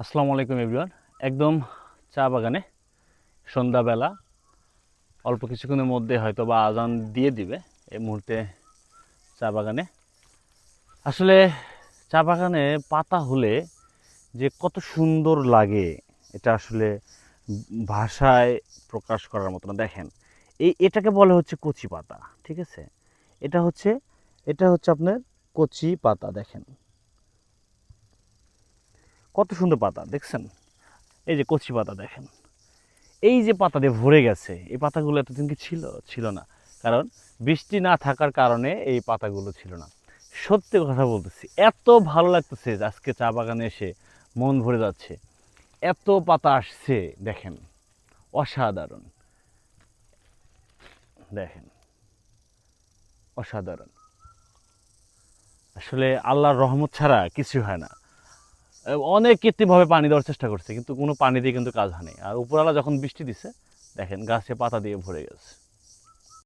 আসসালামু আলাইকুম এভরিওয়ান। একদম চা বাগানে সন্ধ্যাবেলা অল্প কিছুক্ষণের মধ্যে হয়তো বা আজান দিয়ে দিবে। এই মুহূর্তে চা বাগানে আসলে চা বাগানে পাতা হলে যে কত সুন্দর লাগে এটা আসলে ভাষায় প্রকাশ করার মতো না। দেখেন, এটাকে বলে হচ্ছে কচি পাতা, ঠিক আছে? এটা হচ্ছে এটা হচ্ছে আপনার কচি পাতা। দেখেন কত সুন্দর পাতা, দেখছেন? এই যে কচি পাতা দেখেন, এই যে পাতা দিয়ে ভরে গেছে, এই পাতাগুলো এতদিন কি ছিল? ছিল না। কারণ বৃষ্টি না থাকার কারণে এই পাতাগুলো ছিল না। সত্যি কথা বলতেছি, এত ভালো লাগতেছে যে আজকে চা বাগানে এসে মন ভরে যাচ্ছে। এত পাতা আসছে, দেখেন, অসাধারণ। দেখেন, অসাধারণ। আসলে আল্লাহর রহমত ছাড়া কিছু হয় না। অনেক কৃত্রিমভাবে পানি দেওয়ার চেষ্টা করছে, কিন্তু কোনো পানি দিয়ে কিন্তু কাজ হয়নি। আর উপরওয়ালা যখন বৃষ্টি দিছে, দেখেন গাছে পাতা দিয়ে ভরে গেছে।